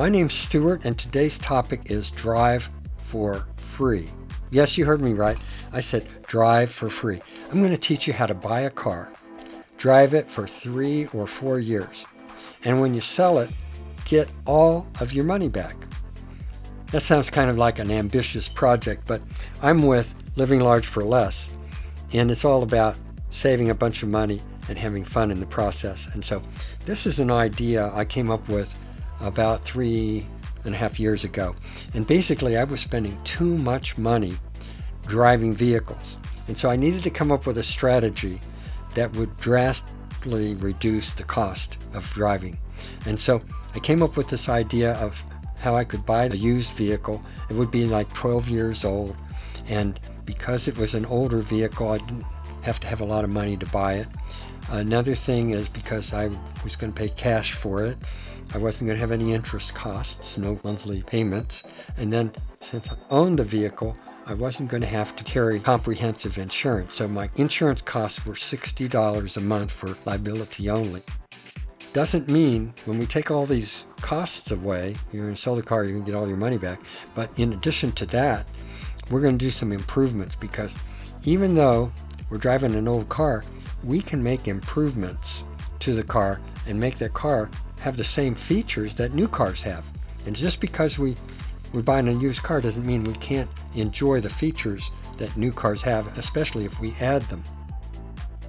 My name's Stewart, and today's topic is drive for free. Yes, you heard me right. I said drive for free. I'm going to teach you how to buy a car, drive it for 3 or 4 years, and when you sell it, get all of your money back. That sounds kind of like an ambitious project, but I'm with Living Large for Less, and it's all about saving a bunch of money and having fun in the process. And so this is an idea I came up with about 3.5 years ago. And basically I was spending too much money driving vehicles. And so I needed to come up with a strategy that would drastically reduce the cost of driving. And so I came up with this idea of how I could buy a used vehicle. It would be like 12 years old. And because it was an older vehicle, I didn't have to have a lot of money to buy it. Another thing is because I was going to pay cash for it, I wasn't going to have any interest costs, no monthly payments. And then since I owned the vehicle, I wasn't going to have to carry comprehensive insurance. So my insurance costs were $60 a month for liability only. Doesn't mean when we take all these costs away, you're going to sell the car, you're going to get all your money back. But in addition to that, we're going to do some improvements, because even though we're driving an old car, we can make improvements to the car and make that car have the same features that new cars have. And just because we're buying a used car doesn't mean we can't enjoy the features that new cars have, especially if we add them.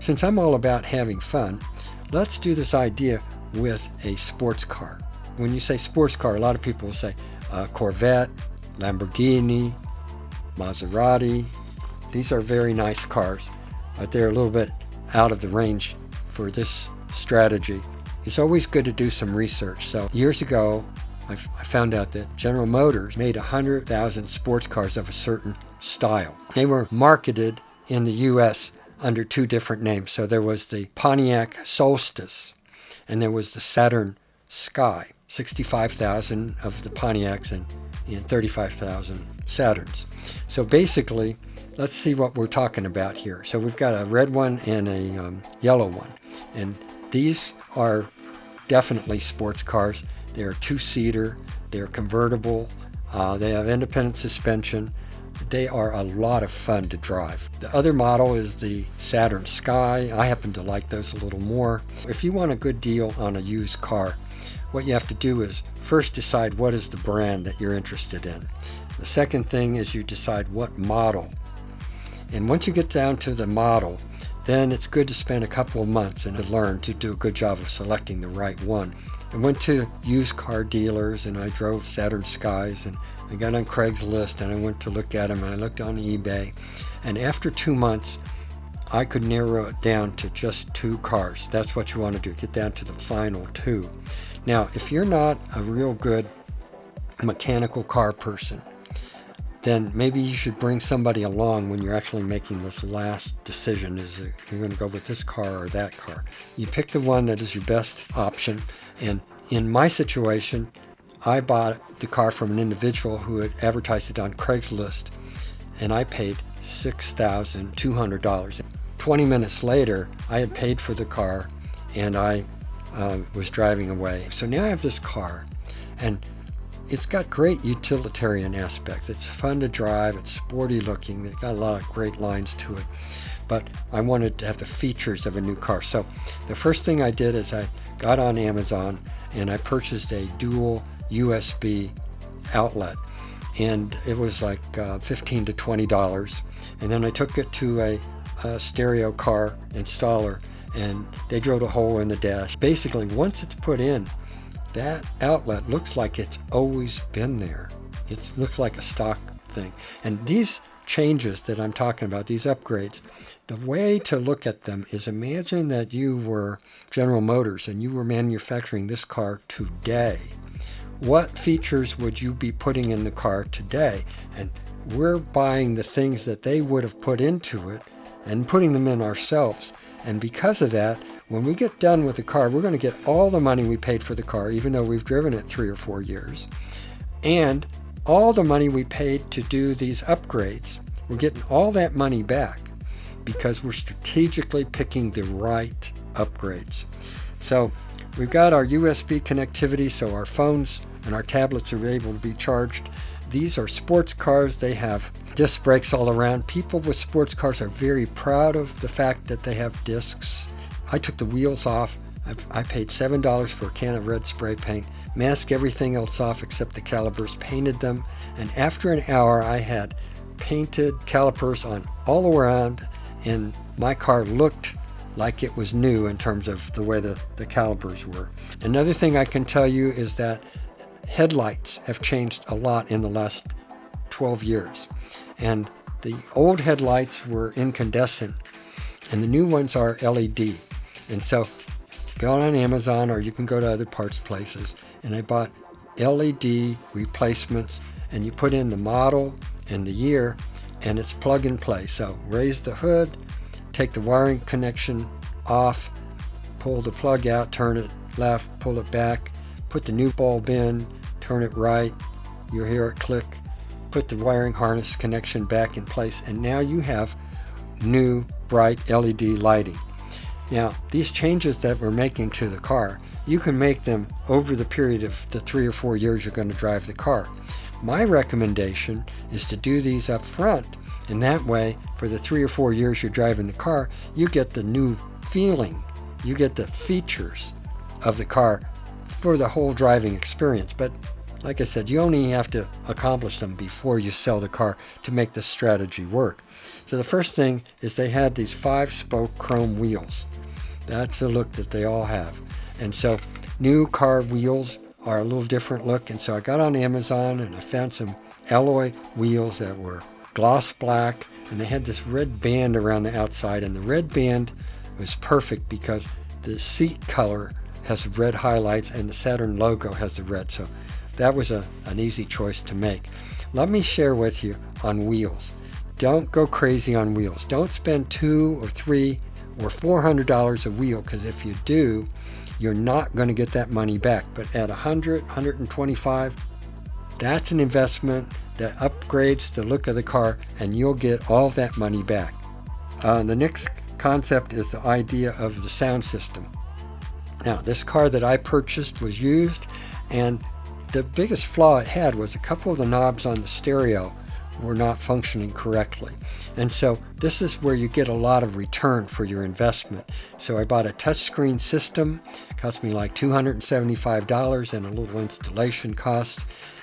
Since I'm all about having fun, let's do this idea with a sports car. When you say sports car, a lot of people will say Corvette, Lamborghini, Maserati. These are very nice cars, but they're a little bit out of the range for this strategy. It's always good to do some research. So years ago, I found out that General Motors made 100,000 sports cars of a certain style. They were marketed in the US under 2 different names. So there was the Pontiac Solstice, and there was the Saturn Sky. 65,000 of the Pontiacs and 35,000 Saturns. So basically, let's see what we're talking about here. So we've got a red one and a yellow one. And these are definitely sports cars. They're 2-seater, they're convertible, they have independent suspension. They are a lot of fun to drive. The other model is the Saturn Sky. I happen to like those a little more. If you want a good deal on a used car, what you have to do is first decide what is the brand that you're interested in. The second thing is you decide what model. And once you get down to the model, then it's good to spend a couple of months and learn to do a good job of selecting the right one. I went to used car dealers and I drove Saturn Skies, and I got on Craigslist and I went to look at them, and I looked on eBay. And after 2 months, I could narrow it down to just 2 cars. That's what you want to do, get down to the final 2. Now, if you're not a real good mechanical car person, then maybe you should bring somebody along when you're actually making this last decision. Is it, you're going to go with this car or that car? You pick the one that is your best option. And in my situation, I bought the car from an individual who had advertised it on Craigslist, and I paid $6,200. 20 minutes later, I had paid for the car, and I was driving away. So now I have this car, and it's got great utilitarian aspects. It's fun to drive, it's sporty looking, it's got a lot of great lines to it. But I wanted to have the features of a new car. So the first thing I did is I got on Amazon and I purchased a dual USB outlet. And it was like $15 to $20. And then I took it to a stereo car installer, and they drilled a hole in the dash. Basically, once it's put in, that outlet looks like it's always been there. It looks like a stock thing. And these changes that I'm talking about, these upgrades, the way to look at them is imagine that you were General Motors and you were manufacturing this car today. What features would you be putting in the car today? And we're buying the things that they would have put into it and putting them in ourselves. And because of that, when we get done with the car, we're going to get all the money we paid for the car, even though we've driven it 3 or 4 years. And all the money we paid to do these upgrades, we're getting all that money back because we're strategically picking the right upgrades. So we've got our USB connectivity, so our phones and our tablets are able to be charged. These are sports cars. They have disc brakes all around. People with sports cars are very proud of the fact that they have discs. I took the wheels off. I paid $7 for a can of red spray paint, masked everything else off except the calipers, painted them, and after an hour I had painted calipers on all around, and my car looked like it was new in terms of the way the calipers were. Another thing I can tell you is that headlights have changed a lot in the last 12 years. And the old headlights were incandescent, and the new ones are LED. And so go on Amazon, or you can go to other parts places, and I bought LED replacements, and you put in the model and the year, and it's plug and play. So raise the hood, take the wiring connection off, pull the plug out, turn it left, pull it back, put the new bulb in, turn it right, you'll hear it click, put the wiring harness connection back in place, and now you have new bright LED lighting. Now, these changes that we're making to the car, you can make them over the period of the 3 or 4 years you're going to drive the car. My recommendation is to do these up front, and that way, for the 3 or 4 years you're driving the car, you get the new feeling, you get the features of the car for the whole driving experience. But like I said, you only have to accomplish them before you sell the car to make this strategy work. So the first thing is they had these 5-spoke chrome wheels. That's the look that they all have. And so new car wheels are a little different look, and so I got on Amazon and I found some alloy wheels that were gloss black, and they had this red band around the outside, and the red band was perfect because the seat color has red highlights and the Saturn logo has the red, so that was an easy choice to make. Let me share with you on wheels. Don't go crazy on wheels. Don't spend $200 or $300 or $400 a wheel, because if you do, you're not going to get that money back. But at $100, $125, that's an investment that upgrades the look of the car, and you'll get all that money back. The next concept is the idea of the sound system. Now, this car that I purchased was used, and the biggest flaw it had was a couple of the knobs on the stereo were not functioning correctly. And so this is where you get a lot of return for your investment. So I bought a touchscreen system. It cost me like $275 and a little installation cost.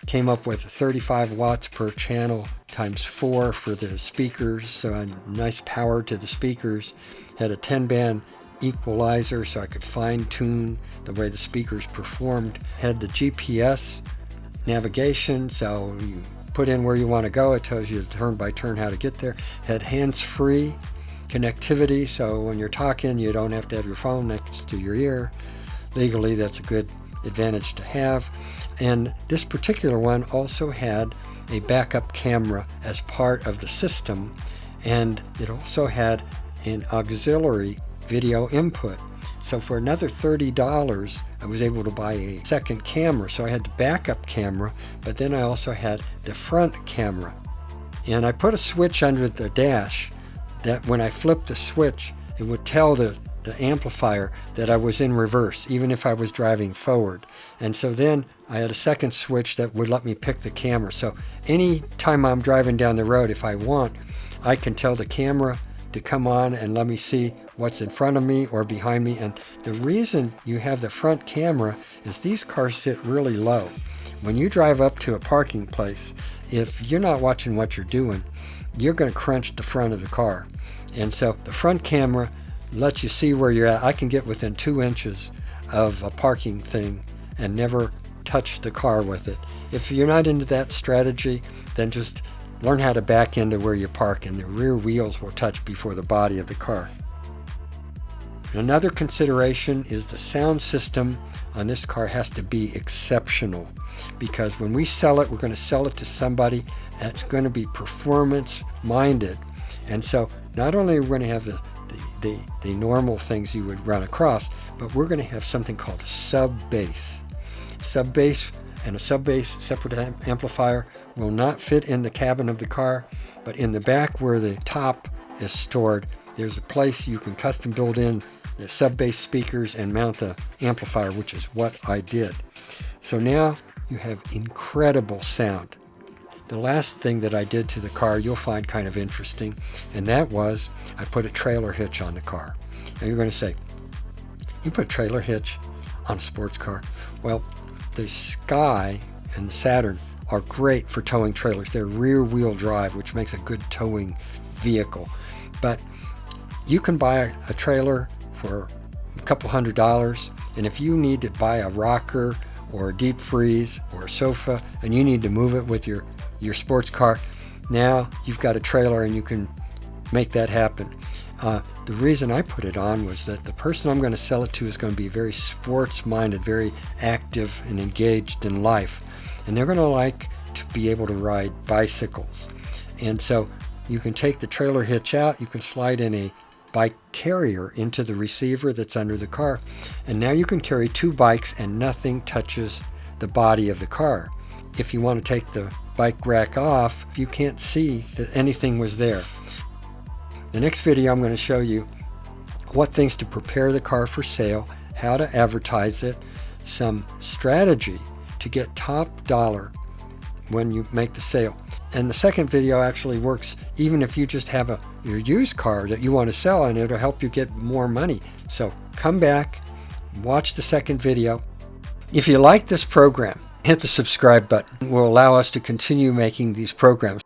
Came up with 35 watts per channel times 4 for the speakers, so a nice power to the speakers. Had a 10-band equalizer so I could fine-tune the way the speakers performed. Had the GPS navigation, so you put in where you want to go, it tells you turn by turn how to get there. Had hands-free connectivity, so when you're talking you don't have to have your phone next to your ear. Legally, that's a good advantage to have. And this particular one also had a backup camera as part of the system, and it also had an auxiliary video input. So for another $30, I was able to buy a second camera. So I had the backup camera, but then I also had the front camera. And I put a switch under the dash that when I flipped the switch, it would tell the amplifier that I was in reverse, even if I was driving forward. And so then I had a second switch that would let me pick the camera. So any time I'm driving down the road, if I want, I can tell the camera to come on and let me see what's in front of me or behind me. And the reason you have the front camera is these cars sit really low. When you drive up to a parking place, if you're not watching what you're doing, you're going to crunch the front of the car. And so the front camera lets you see where you're at. I can get within 2 inches of a parking thing and never touch the car with it. If you're not into that strategy, then just learn how to back into where you park, and the rear wheels will touch before the body of the car. Another consideration is the sound system on this car has to be exceptional, because when we sell it, we're going to sell it to somebody that's going to be performance minded. And so not only are we going to have the normal things you would run across, but we're going to have something called a sub-bass. Sub-bass and a sub-bass separate amplifier will not fit in the cabin of the car, but in the back where the top is stored, there's a place you can custom build in the sub-bass speakers and mount the amplifier, which is what I did. So now you have incredible sound. The last thing that I did to the car you'll find kind of interesting, and that was I put a trailer hitch on the car. Now you're going to say, you put a trailer hitch on a sports car? Well, the Sky and the Saturn are great for towing trailers. They're rear-wheel drive, which makes a good towing vehicle. But you can buy a trailer for a couple $100, and if you need to buy a rocker or a deep freeze or a sofa and you need to move it with your sports car, now you've got a trailer and you can make that happen. The reason I put it on was that the person I'm going to sell it to is going to be very sports-minded, very active and engaged in life. And they're going to like to be able to ride bicycles. And so you can take the trailer hitch out, you can slide in a bike carrier into the receiver that's under the car, and now you can carry 2 bikes and nothing touches the body of the car. If you want to take the bike rack off, you can't see that anything was there. The next video I'm going to show you what things to prepare the car for sale, how to advertise it, some strategy to get top dollar when you make the sale. And the second video actually works even if you just have your used car that you want to sell, and it'll help you get more money. So come back, watch the second video. If you like this program, hit the subscribe button. It will allow us to continue making these programs.